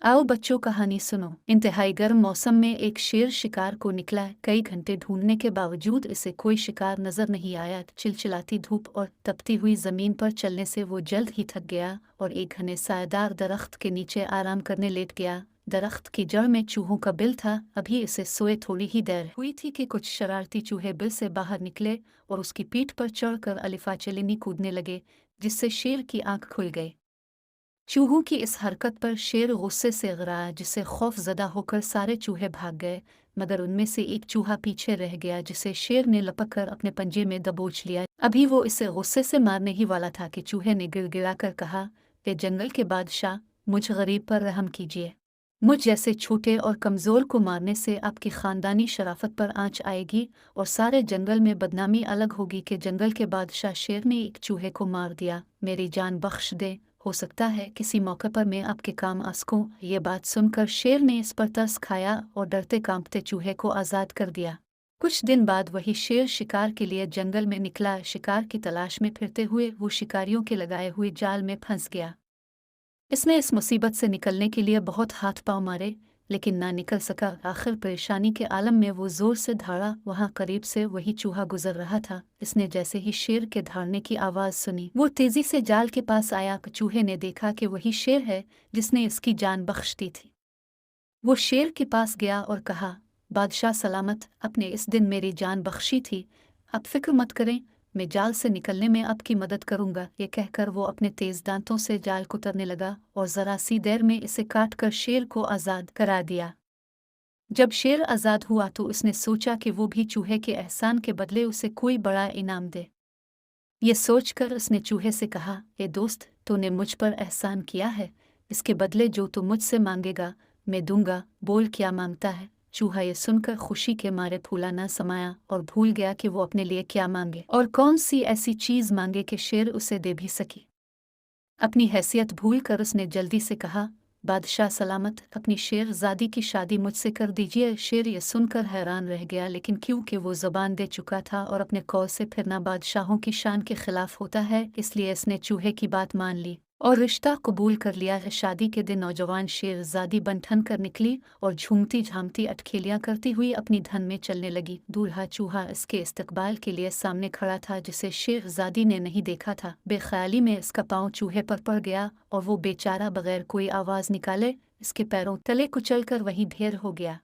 आओ बच्चों, कहानी सुनो। इंतहाई गर्म मौसम में एक शेर शिकार को निकला। कई घंटे ढूंढने के बावजूद इसे कोई शिकार नजर नहीं आया। चिलचिलाती धूप और तपती हुई जमीन पर चलने से वो जल्द ही थक गया और एक घने सायेदार दरख्त के नीचे आराम करने लेट गया। दरख्त की जड़ में चूहों का बिल था। अभी इसे सोए थोड़ी ही देर हुई थी कि कुछ शरारती चूहे बिल से बाहर निकले और उसकी पीठ पर चढ़कर अलिफाचलिनी कूदने लगे, जिससे शेर की आंख खुल गई। चूहों की इस हरकत पर शेर गुस्से से गराया, जिससे खौफजदा होकर सारे चूहे भाग गए, मगर उनमें से एक चूहा पीछे रह गया, जिसे शेर ने लपक कर अपने पंजे में दबोच लिया। अभी वो इसे गुस्से से मारने ही वाला था कि चूहे ने गिड़गिड़ा कर कहा, "ए जंगल के बादशाह, मुझ गरीब पर रहम कीजिए। मुझ जैसे छोटे और कमज़ोर को मारने से आपकी ख़ानदानी शराफत पर आँच आएगी और सारे जंगल में बदनामी अलग होगी कि जंगल के बादशाह शेर ने एक चूहे को मार दिया। मेरी जान बख्श दे, हो सकता है किसी मौके पर मैं आपके काम आ सकूं।" ये बात सुनकर शेर ने इस पर तरस खाया और डरते कांपते चूहे को आज़ाद कर दिया। कुछ दिन बाद वही शेर शिकार के लिए जंगल में निकला। शिकार की तलाश में फिरते हुए वो शिकारियों के लगाए हुए जाल में फंस गया। इसने इस मुसीबत से निकलने के लिए बहुत हाथ पांव मारे, लेकिन ना निकल सका। आखिर परेशानी के आलम में वो जोर से धाड़ा। वहाँ करीब से वही चूहा गुजर रहा था। इसने जैसे ही शेर के धाड़ने की आवाज़ सुनी, वो तेजी से जाल के पास आया। चूहे ने देखा कि वही शेर है जिसने इसकी जान बख्श दी थी। वो शेर के पास गया और कहा, "बादशाह सलामत, आपने इस दिन मेरी जान बख्शी थी। आप फिक्र मत करें, मैं जाल से निकलने में आपकी मदद करूंगा।" ये कहकर वो अपने तेज दांतों से जाल कुतरने लगा और जरा सी देर में इसे काट कर शेर को आज़ाद करा दिया। जब शेर आज़ाद हुआ तो उसने सोचा कि वो भी चूहे के एहसान के बदले उसे कोई बड़ा इनाम दे। ये सोचकर उसने चूहे से कहा, "ए दोस्त, तूने मुझ पर एहसान किया है, इसके बदले जो तू मुझसे मांगेगा मैं दूंगा। बोल, क्या मांगता है?" चूहा ये सुनकर खुशी के मारे फूला न समाया और भूल गया कि वो अपने लिए क्या मांगे और कौन सी ऐसी चीज़ मांगे कि शेर उसे दे भी सके। अपनी हैसियत भूल कर उसने जल्दी से कहा, "बादशाह सलामत, अपनी शेरज़ादी की शादी मुझसे कर दीजिए।" शेर ये सुनकर हैरान रह गया, लेकिन क्योंकि वो ज़बान दे चुका था और अपने कौल से फिरना बादशाहों की शान के खिलाफ होता है, इसलिए इसने चूहे की बात मान ली और रिश्ता कबूल कर लिया। शादी के दिन नौजवान शेरज़ादी बन ठन कर निकली और झूमती झामती अटखेलियाँ करती हुई अपनी धन में चलने लगी। दूल्हा चूहा इसके इस्तकबाल के लिए सामने खड़ा था, जिसे शेरज़ादी ने नहीं देखा था। बेख्याली में इसका पाँव चूहे पर पड़ गया और वो बेचारा बगैर कोई आवाज़ निकाले इसके पैरों तले कुचल कर वहीं ढेर हो गया।